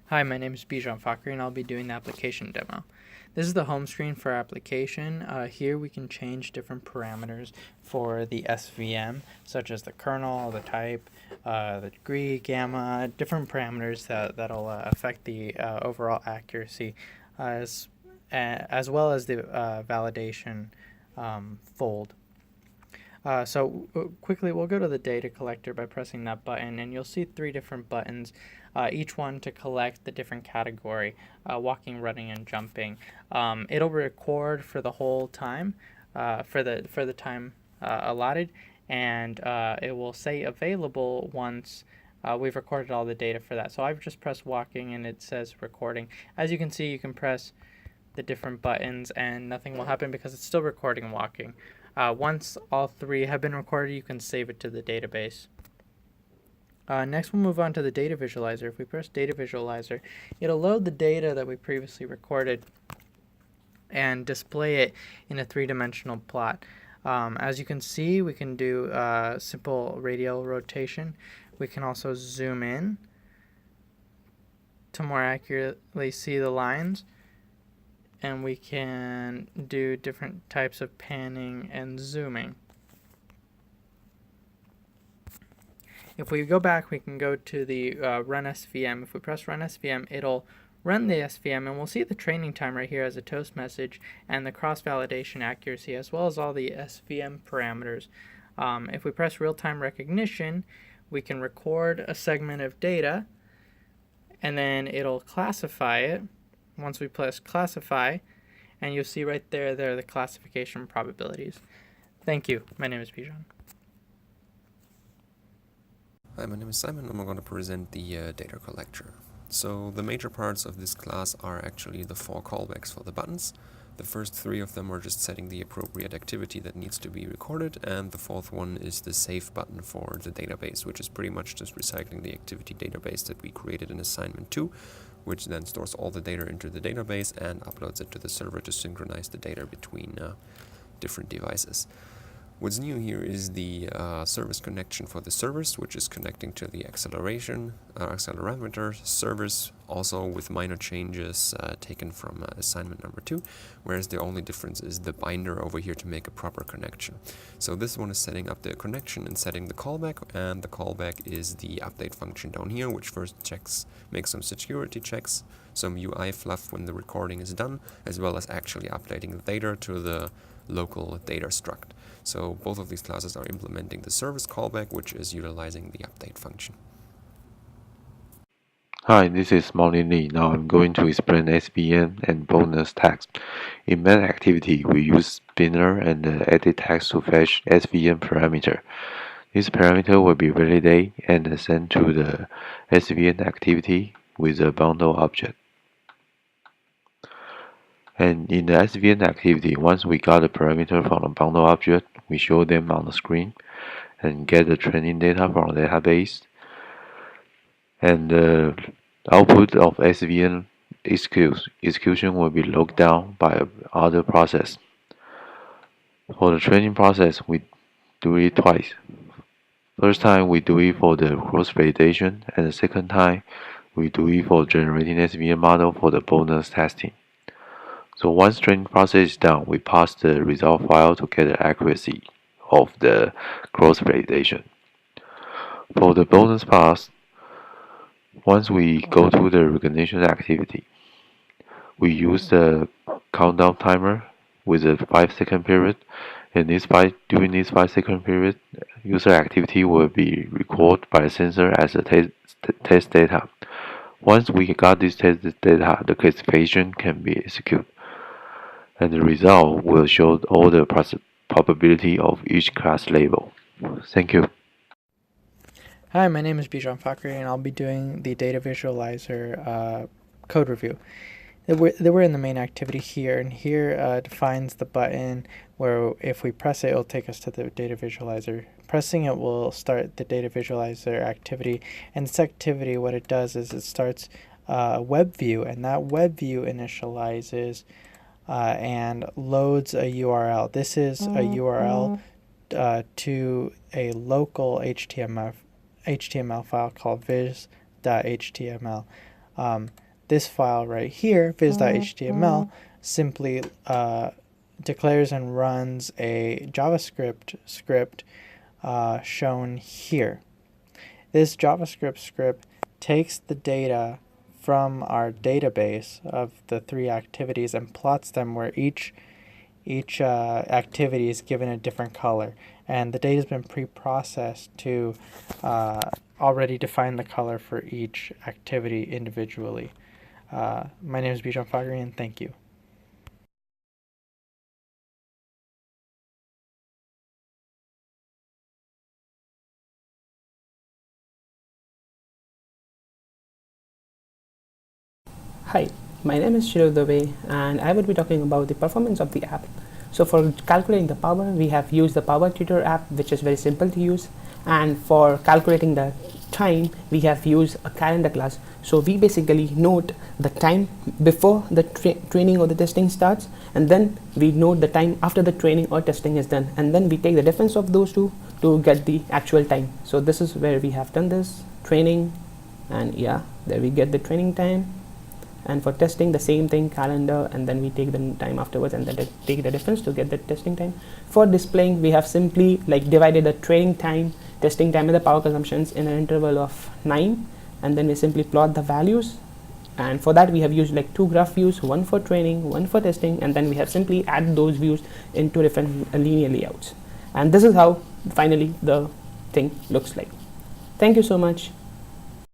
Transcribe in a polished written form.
Hi, my name is Bijan Fakri and I'll be doing the application demo. This is the home screen for our application. Here we can change different parameters for the SVM, such as the kernel, the type, the degree, gamma, different parameters that'll affect the overall accuracy, as well as the validation fold. Quickly, we'll go to the data collector by pressing that button, and you'll see three different buttons, each one to collect the different category, walking, running, and jumping. It'll record for the whole time, for the time allotted, and it will say available once we've recorded all the data for that. So I've just pressed walking, and it says recording. As you can see, you can press the different buttons and nothing will happen because it's still recording walking. Once all three have been recorded, you can save it to the database. Next, we'll move on to the data visualizer. If we press data visualizer, it'll load the data that we previously recorded and display it in a three-dimensional plot. As you can see, we can do simple radial rotation. We can also zoom in to more accurately see the lines, and we can do different types of panning and zooming. If we go back, we can go to the run SVM. If we press run SVM, it'll run the SVM, and we'll see the training time right here as a toast message and the cross-validation accuracy, as well as all the SVM parameters. If we press real-time recognition, we can record a segment of data, and then it'll classify it. Once we press classify, and you'll see right there are the classification probabilities. Thank you. My name is Bijan. Hi, my name is Simon and I'm going to present the data collector. So the major parts of this class are actually the 4 callbacks for the buttons. The first 3 of them are just setting the appropriate activity that needs to be recorded, and the 4th one is the save button for the database, which is pretty much just recycling the activity database that we created in assignment 2, which then stores all the data into the database and uploads it to the server to synchronize the data between different devices. What's new here is the service connection for the service, which is connecting to the accelerometer service, also with minor changes taken from assignment number 2, whereas the only difference is the binder over here to make a proper connection. So this one is setting up the connection and setting the callback, and the callback is the update function down here, which first makes some security checks, some UI fluff when the recording is done, as well as actually updating the data to the local data struct. So both of these classes are implementing the service callback, which is utilizing the update function. Hi, this is Mao-Lin. Now I'm going to explain SVM and bonus text. In main activity, we use spinner and edit text to fetch SVM parameter. This parameter will be validated and sent to the SVM activity with a bundle object. And in the SVM activity, once we got the parameter from the bundle object, we show them on the screen and get the training data from the database. And the output of SVM execution will be logged down by other process. For the training process, we do it twice. First time we do it for the cross-validation, and the second time we do it for generating SVM model for the bonus testing. So once training process is done, we pass the result file to get the accuracy of the cross-validation. For the bonus pass, once we go to the recognition activity, we use the countdown timer with a 5-second period, and during this 5-second period, user activity will be recorded by the sensor as a test data. Once we got this test data, the classification can be executed, and the result will show all the probability of each class label. Thank you. Hi, my name is Bijan Fakri and I'll be doing the data visualizer code review. We're in the main activity here, and here defines the button where if we press it, it'll take us to the data visualizer. Pressing it will start the data visualizer activity, and this activity, what it does is it starts a web view, and that web view initializes and loads a URL. This is a URL to a local HTML file called viz.html. This file right here, viz.html, simply declares and runs a JavaScript script shown here. This JavaScript script takes the data from our database of the 3 activities and plots them where each activity is given a different color, and the data has been pre-processed to already define the color for each activity individually. My name is Bijan Fagri, and thank you. Hi, my name is Shiru Dubey and I would be talking about the performance of the app. So for calculating the power, we have used the Power Tutor app, which is very simple to use, and for calculating the time, we have used a calendar class. So we basically note the time before the training or the testing starts, and then we note the time after the training or testing is done, and then we take the difference of those two to get the actual time. So this is where we have done this training, and yeah, there we get the training time. And for testing, the same thing, calendar, and then we take the time afterwards and then take the difference to get the testing time. For displaying, we have simply divided the training time, testing time, and the power consumptions in an interval of 9, and then we simply plot the values. And for that, we have used 2 graph views, one for training, one for testing, and then we have simply added those views into different linear layouts. And this is how finally the thing looks like. Thank you so much.